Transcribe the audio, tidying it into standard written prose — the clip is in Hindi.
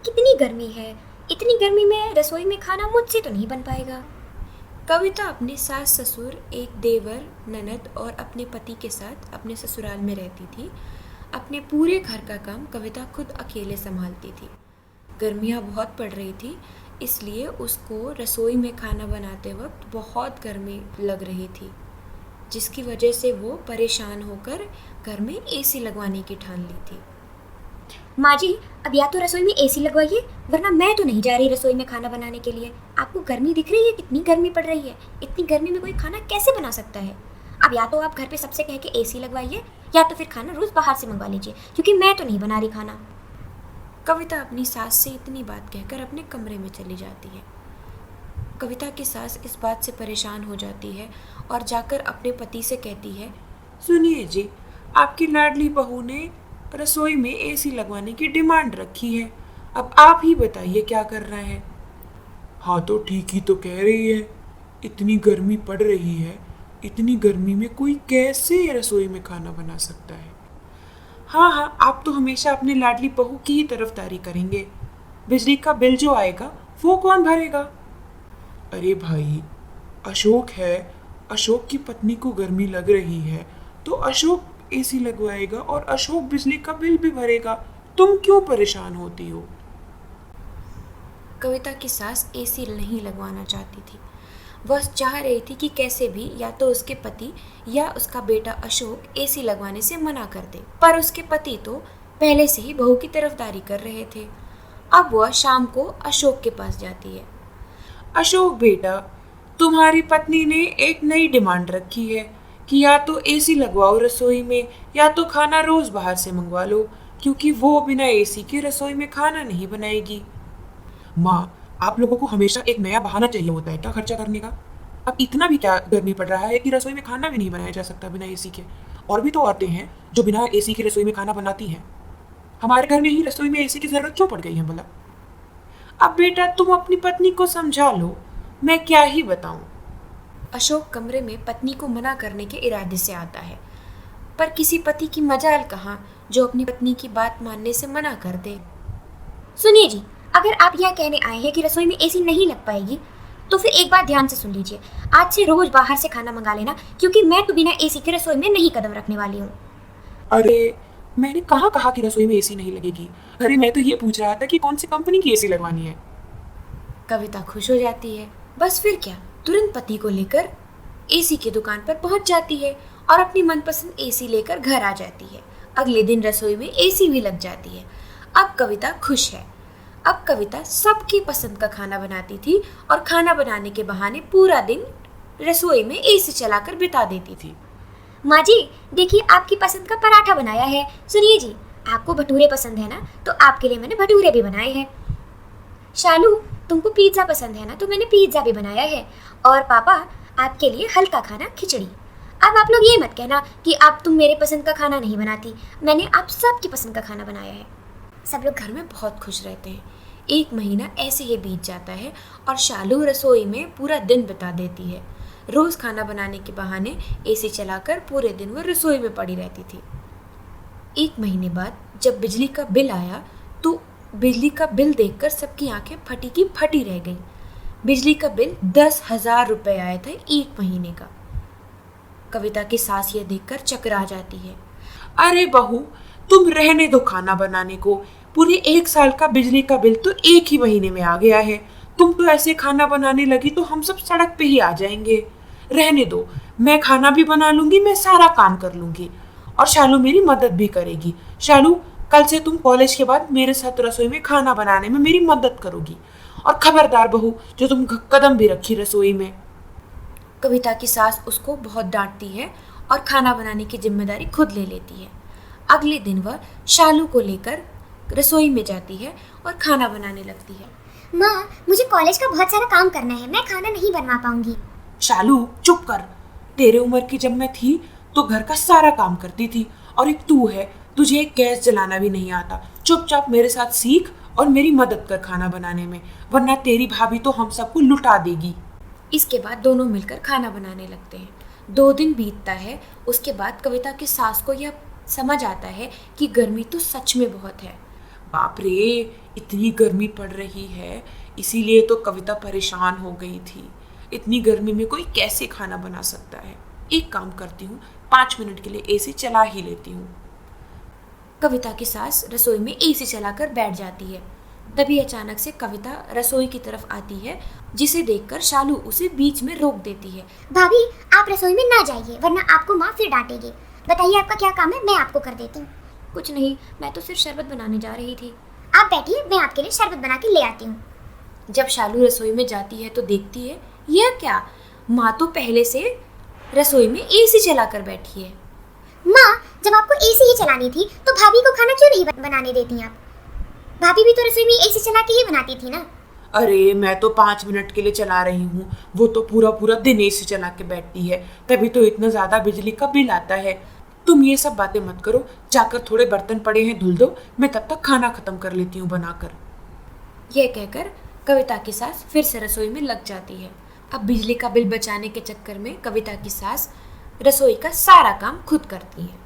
कितनी गर्मी है। इतनी गर्मी में रसोई में खाना मुझसे तो नहीं बन पाएगा। कविता अपने सास ससुर, एक देवर, ननद और अपने पति के साथ अपने ससुराल में रहती थी। अपने पूरे घर का काम कविता खुद अकेले संभालती थी। गर्मियाँ बहुत पड़ रही थी, इसलिए उसको रसोई में खाना बनाते वक्त बहुत गर्मी लग रही थी, जिसकी वजह से वो परेशान होकर घर में एसी लगवाने की ठान ली थी। माँ जी, अब या तो रसोई में एसी लगवाइए, वरना मैं तो नहीं जा रही रसोई में खाना बनाने के लिए। आपको गर्मी दिख रही है, कितनी गर्मी पड़ रही है। इतनी गर्मी में कोई खाना कैसे बना सकता है। अब या तो आप घर पे सबसे कह के एसी लगवाइए, या तो फिर खाना रोज़ बाहर से मंगवा लीजिए, क्योंकि मैं तो नहीं बना रही खाना। कविता अपनी सास से इतनी बात कहकर अपने कमरे में चली जाती है। कविता की सास इस बात से परेशान हो जाती है और जाकर अपने पति से कहती है, सुनिए जी, आपकी लाडली बहू ने रसोई में एसी लगवाने की डिमांड रखी है। अब आप ही बताइए क्या करना है। हाँ तो ठीक ही तो कह रही है, इतनी गर्मी पड़ रही है, इतनी गर्मी में कोई कैसे रसोई में खाना बना सकता है। हाँ हाँ, आप तो हमेशा अपनी लाडली बहू की ही तरफदारी करेंगे। बिजली का बिल जो आएगा वो कौन भरेगा। अरे भाई, अशोक है, अशोक की पत्नी को गर्मी लग रही है तो अशोक एसी लगवाएगा और अशोक बिजली का बिल भी भरेगा। तुम क्यों परेशान होती हो। कविता की सास एसी नहीं लगवाना चाहती थी। वह चाह रही थी कि कैसे भी या तो उसके पति या उसका बेटा अशोक एसी लगवाने से मना कर दे, पर उसके पति तो पहले से ही बहू की तरफदारी कर रहे थे। अब वह शाम को अशोक के पास जाती है। अशोक बेटा, तुम्हारी पत्नी ने एक नई डिमांड रखी है कि या तो एसी लगवाओ रसोई में, या तो खाना रोज बाहर से मंगवा लो, क्योंकि वो बिना एसी के रसोई में खाना नहीं बनाएगी। माँ, आप लोगों को हमेशा एक नया बहाना चाहिए होता है क्या खर्चा करने का। अब इतना भी क्या गर्मी पड़ रहा है कि रसोई में खाना भी नहीं बनाया जा सकता बिना एसी के। और भी तो औरतें हैं जो बिना एसी की रसोई में खाना बनाती हैं। हमारे घर में ही रसोई में एसी की जरूरत क्यों पड़ गई है भला। अब बेटा तुम अपनी पत्नी को समझा लो, मैं क्या ही बताऊं। अशोक कमरे में पत्नी को मना करने के इरादे से आता है, पर किसी पति की मजाल कहाँ जो अपनी पत्नी की बात मानने से मना कर दे। सुनिए जी, अगर आप यह कहने आए हैं कि रसोई में एसी नहीं लग पाएगी, तो फिर एक बात ध्यान से सुन लीजिए। आज से रोज बाहर से खाना मंगा लेना, क्योंकि मैं तो बिना एसी के रसोई में नहीं कदम रखने वाली हूँ। अरे, मैंने कहाँ कहा कि रसोई में एसी नहीं लगेगी। अरे मैं तो ये पूछ रहा था कि कौन सी कंपनी की एसी लगवानी है। कविता खुश हो जाती है। बस फिर क्या, तुरंत पति को लेकर एसी की दुकान पर पहुंच जाती है और अपनी मनपसंद एसी लेकर घर आ जाती है। अगले दिन रसोई में एसी भी लग जाती है। अब कविता खुश है। अब कविता सबकी पसंद का खाना बनाती थी और खाना बनाने के बहाने पूरा दिन रसोई में एसी चलाकर बिता देती थी। माँ जी, देखिए आपकी पसंद का पराठा बनाया है। सुनिए जी, आपको भटूरे पसंद है ना, तो आपके लिए मैंने भटूरे भी बनाए हैं। शालू, तुमको पिज्ज़ा पसंद है ना, तो मैंने पिज्ज़ा भी बनाया है। और पापा, आपके लिए हल्का खाना खिचड़ी। अब आप लोग ये मत कहना कि आप तुम मेरे पसंद का खाना नहीं बनाती। मैंने आप सबकी पसंद का खाना बनाया है। सब लोग घर में बहुत खुश रहते हैं। एक महीना ऐसे ही बीत जाता है और शालू रसोई में पूरा दिन बिता देती है। रोज़ खाना बनाने के बहाने एसी चलाकर पूरे दिन वह रसोई में पड़ी रहती थी। एक महीने बाद जब बिजली का बिल आया तो बिजली का बिल देखकर सबकी आंखें फटी की फटी रह गईं। बिजली का बिल 10,000 रुपये आया था एक महीने का। कविता की सास ये देखकर चकरा जाती है। अरे बहू, तुम रहने दो खाना बनाने को। पूरे 1 साल का बिजली का बिल तो एक ही महीने में आ गया है। तुम तो ऐसे खाना बनाने लगी तो हम सब सड़क पे ही आ जाएंगे। रहने दो, मैं खाना भी बना लूंगी, मैं सारा काम कर लूंगी और शालू मेरी मदद भी करेगी। शालू, कल से तुम कॉलेज के बाद मेरे साथ रसोई में खाना बनाने में मेरी मदद करोगी। और खबरदार बहू, जो तुम कदम भी रखी रसोई में। कविता की सास उसको बहुत डांटती है और खाना बनाने की जिम्मेदारी खुद ले लेती है। अगले दिन वह शालू को लेकर रसोई में जाती है और खाना बनाने लगती है। माँ, मुझे कॉलेज का बहुत सारा काम करना है, मैं खाना नहीं बनवा पाऊंगी। शालू चुप कर। तेरे उम्र की जब मैं थी तो घर का सारा काम करती थी, और एक तू है, तुझे एक गैस जलाना भी नहीं आता। चुपचाप मेरे साथ सीख और मेरी मदद कर खाना बनाने में, वरना तेरी भाभी तो हम सबको लुटा देगी। इसके बाद दोनों मिलकर खाना बनाने लगते हैं। 2 दिन बीतता है। उसके बाद कविता की सास को यह समझ आता है कि गर्मी तो सच में बहुत है। बाप रे, इतनी गर्मी पड़ रही है, इसीलिए तो कविता परेशान हो गई थी। इतनी गर्मी में कोई कैसे खाना बना सकता है। एक काम करती हूँ, 5 मिनट के लिए एसी चला ही लेती हूँ। कविता की सास रसोई में एसी चलाकर बैठ जाती है। तभी अचानक से कविता रसोई की तरफ आती है, जिसे देखकर शालू उसे बीच में रोक देती है। भाभी, आप रसोई में ना जाइए वरना आपको माँ फिर डांटेगी। बताइए आपका क्या काम है, मैं आपको कर देती हूँ। कुछ नहीं, मैं तो सिर्फ शरबत बनाने जा रही थी। आप बैठिए, मैं आपके लिए शरबत बना के ले आती हूँ। जब शालू रसोई में जाती है तो देखती है यह क्या, माँ तो पहले से रसोई में एसी चलाकर बैठी है। माँ, जब आपको एसी ही चलानी थी तो भाभी को खाना क्यों नहीं बनाने देती आप? भाभी भी तो रसोई में एसी चला के ही बनाती थी ना। अरे मैं तो 5 मिनट के लिए चला रही हूँ, वो तो पूरा पूरा दिन एसी चला के बैठती है, तभी तो इतना ज्यादा बिजली का बिल आता है। तुम ये सब बातें मत करो, जाकर थोड़े बर्तन पड़े हैं धुल दो, मैं तब तक खाना खत्म कर लेती हूँ बनाकर। यह कहकर कविता की सास फिर से रसोई में लग जाती है। अब बिजली का बिल बचाने के चक्कर में कविता की सास रसोई का सारा काम खुद करती है।